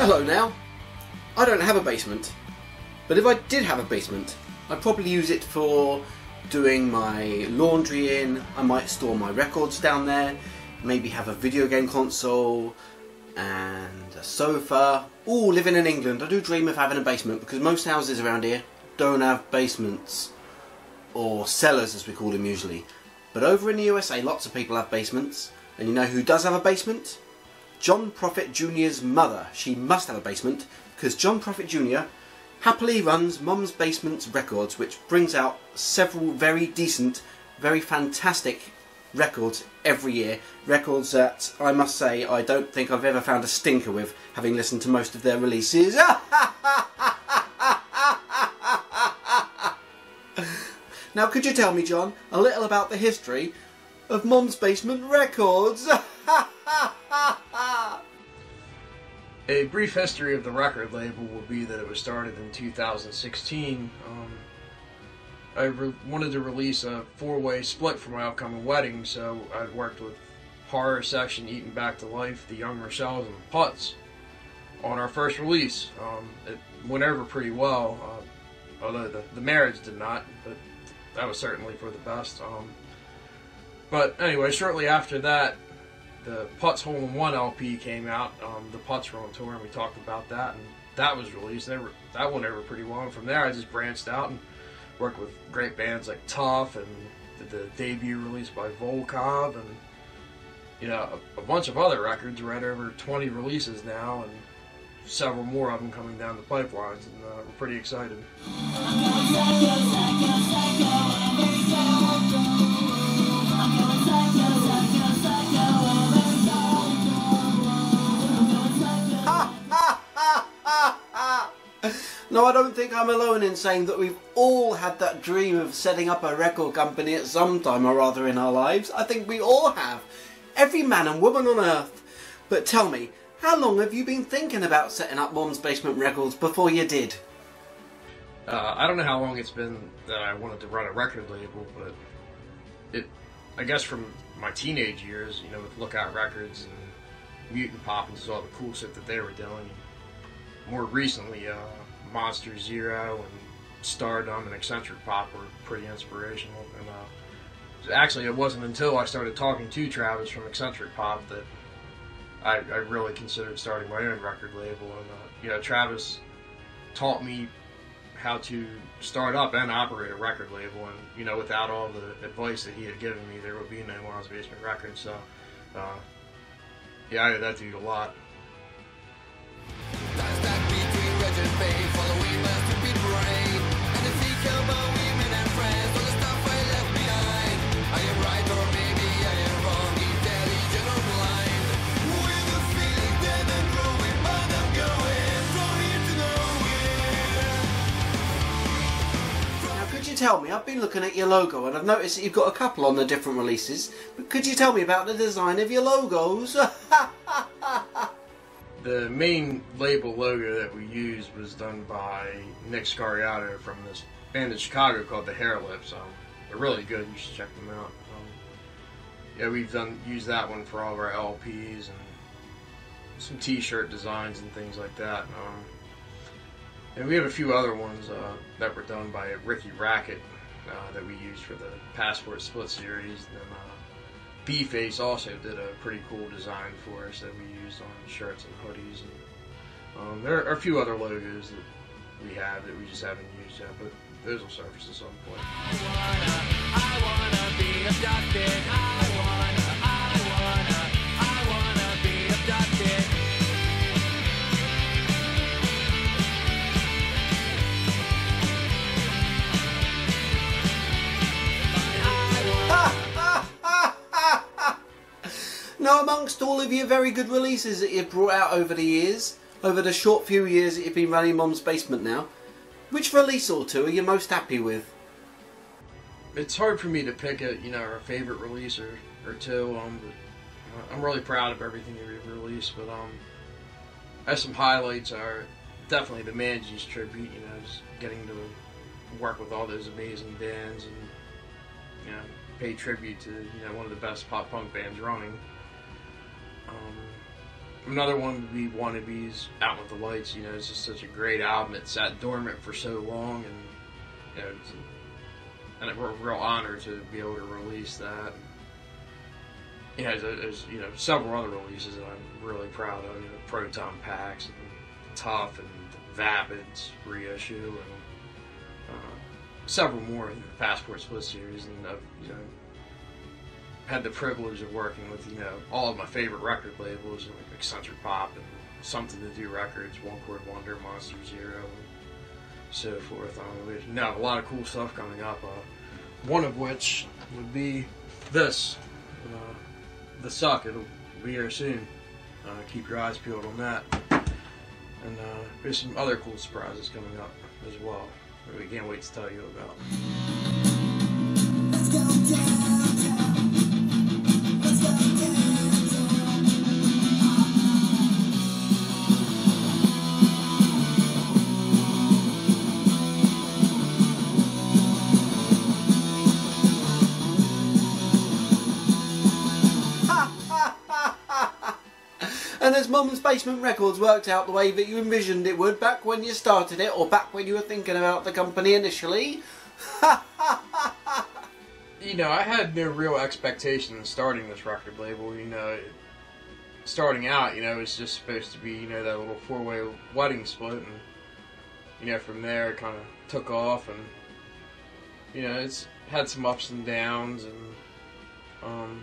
Hello now. I don't have a basement, but if I did have a basement, I'd probably use it for doing my laundry in. I might store my records down there, maybe have a video game console and a sofa. Ooh, living in England, I do dream of having a basement because most houses around here don't have basements, or cellars as we call them usually. But over in the USA lots of people have basements, and you know who does have a basement? John Proffitt Jr.'s mother. She must have a basement because John Proffitt Jr. happily runs Mum's Basement Records, which brings out several very decent, very fantastic records every year. Records that I must say I don't think I've ever found a stinker with, having listened to most of their releases. Now could you tell me, John, a little about the history of Mum's Basement Records? A brief history of the record label will be that it was started in 2016. I wanted to release a 4-way split for my upcoming wedding, so I'd worked with Horror Section, Eaten Back to Life, the Young Rochelles, and Putz on our first release. It went over pretty well, although the marriage did not, but that was certainly for the best. But anyway, shortly after that, the Putz Hole-in-One LP came out. The Putz were on tour, and we talked about that, and that was released. That went over pretty well. And from there, I just branched out and worked with great bands like Tough, and did the debut release by Volkov, and a bunch of other records. We're at over 20 releases now, and several more of them coming down the pipelines, and we're pretty excited. No, I don't think I'm alone in saying that we've all had that dream of setting up a record company at some time or other in our lives. I think we all have. Every man and woman on earth. But tell me, how long have you been thinking about setting up Mum's Basement Records before you did? I don't know how long it's been that I wanted to run a record label, but I guess from my teenage years, with Lookout Records and Mutant Pop and all the cool shit that they were doing. More recently, Monster Zero and Stardom and Eccentric Pop were pretty inspirational. And actually, it wasn't until I started talking to Travis from Eccentric Pop that I really considered starting my own record label. And Travis taught me how to start up and operate a record label. And without all the advice that he had given me, there would be no Mum's Basement Records. So, I owe that dude a lot. Tell me, I've been looking at your logo and I've noticed that you've got a couple on the different releases, but could you tell me about the design of your logos? The main label logo that we used was done by Nick Scariato from this band in Chicago called the Hair Lips. They're really good, you should check them out. We've used that one for all of our LPs and some t-shirt designs and things like that. And we have a few other ones that were done by Ricky Rackett that we used for the Passport Split series. And then B-Face also did a pretty cool design for us that we used on shirts and hoodies. And there are a few other logos that we have that we just haven't used yet, but those will surface at some point. I wanna be abducted. I wanna be abducted. Now, amongst all of your very good releases that you've brought out over the years, over the short few years that you've been running Mum's Basement now, which release or two are you most happy with? It's hard for me to pick a favorite release or two. But I'm really proud of everything that we've released. But as some highlights are definitely the Manji's tribute. Just getting to work with all those amazing bands and pay tribute to one of the best pop punk bands running. Another one would be Wanna Bes, Out with the Lights. It's just such a great album. It sat dormant for so long, and it's a real honor to be able to release that. There's several other releases that I'm really proud of. Proton Packs, and Tough, and Vapid's reissue, and several more in the Passport Split series. And I've had the privilege of working with all of my favorite record labels, like Eccentric Pop and Something to Do Records, One Chord Wonder, Monster Zero, and so forth. We have a lot of cool stuff coming up. One of which would be this, The Suck. It'll be here soon. Keep your eyes peeled on that. And there's some other cool surprises coming up as well that we can't wait to tell you about. Let's go downtown. Let's go downtown. And as Mum's Basement Records worked out the way that you envisioned it would back when you started it, or back when you were thinking about the company initially. I had no real expectation in starting this record label. Starting out, it was just supposed to be, that little four-way wedding split, and, from there it kind of took off, and, it's had some ups and downs, and,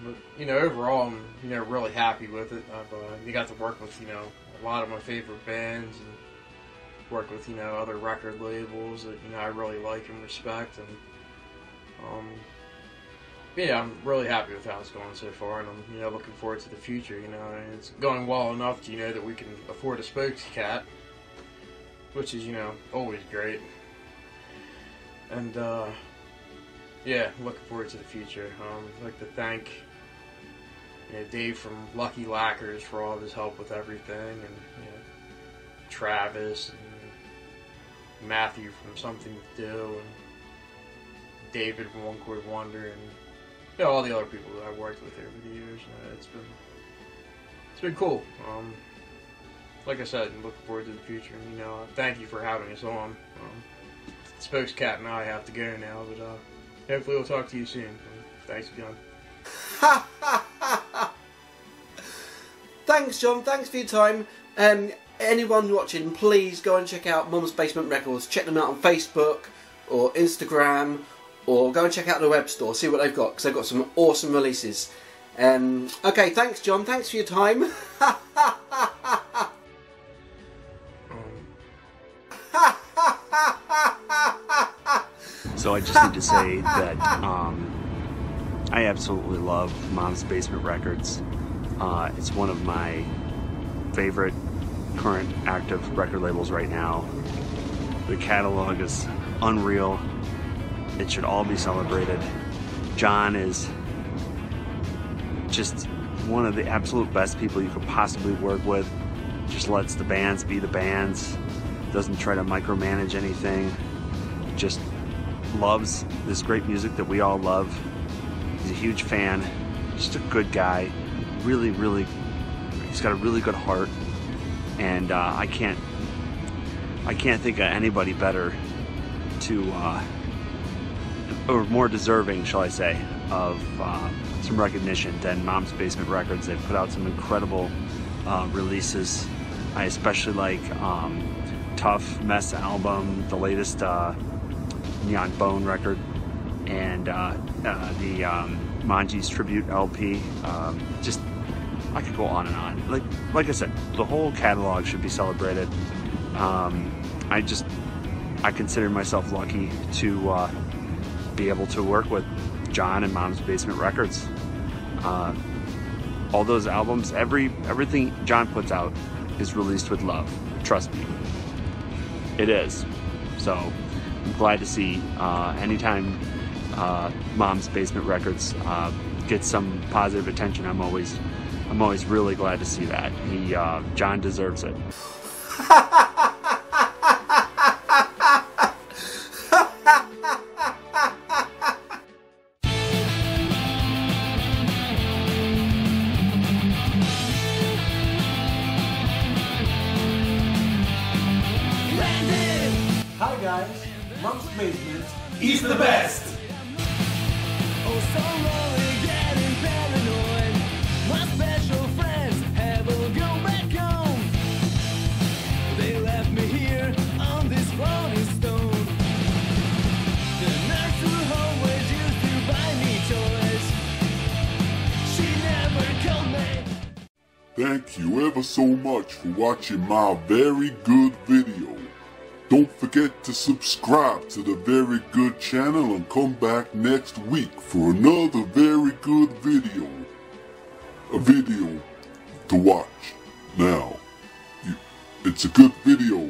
but, overall, I'm, really happy with it. I've got to work with, a lot of my favorite bands, and work with, other record labels that, I really like and respect, and, I'm really happy with how it's going so far, and I'm, looking forward to the future, and it's going well enough to, that we can afford a spokescat, which is, always great, and, looking forward to the future. I'd like to thank, Dave from Lucky Lacquers for all of his help with everything, and, Travis, and Matthew from Something to Do, and David from One Chord Wonder, and all the other people that I've worked with over the years. It's been cool. Like I said, I'm looking forward to the future. And, thank you for having us on. Spokescat and I have to go now, but hopefully we'll talk to you soon. Thanks, John. Thanks, John. Thanks for your time. Anyone watching, please go and check out Mum's Basement Records. Check them out on Facebook or Instagram, or go and check out the web store, see what they've got, because they've got some awesome releases. Okay, thanks, John. Thanks for your time. So I just need to say that I absolutely love Mom's Basement Records. It's one of my favorite current active record labels right now. The catalog is unreal. It should all be celebrated. John is just one of the absolute best people you could possibly work with. Just lets the bands be the bands. Doesn't try to micromanage anything. Just loves this great music that we all love. He's a huge fan. Just a good guy. Really, really, he's got a really good heart. And I can't think of anybody better to, or more deserving, shall I say, of some recognition than Mom's Basement Records. They've put out some incredible releases. I especially like Tough Mess album, the latest Neon Bone record, and the Manji's Tribute LP. Just, I could go on and on. Like I said, the whole catalog should be celebrated. I consider myself lucky to be able to work with John and Mom's Basement Records. All those albums, everything John puts out is released with love. Trust me, it is. So I'm glad to see anytime Mom's Basement Records gets some positive attention. I'm always really glad to see that. John deserves it. Monk's Basement, he's the best! Oh, so lonely, getting paranoid. My special friends have all gone back home. They left me here on this rolling stone. The nurse who always used to buy me toys, she never called me. Thank you ever so much for watching my very good video. Don't forget to subscribe to the Very Good channel and come back next week for another very good video. A video to watch. Now, it's a good video.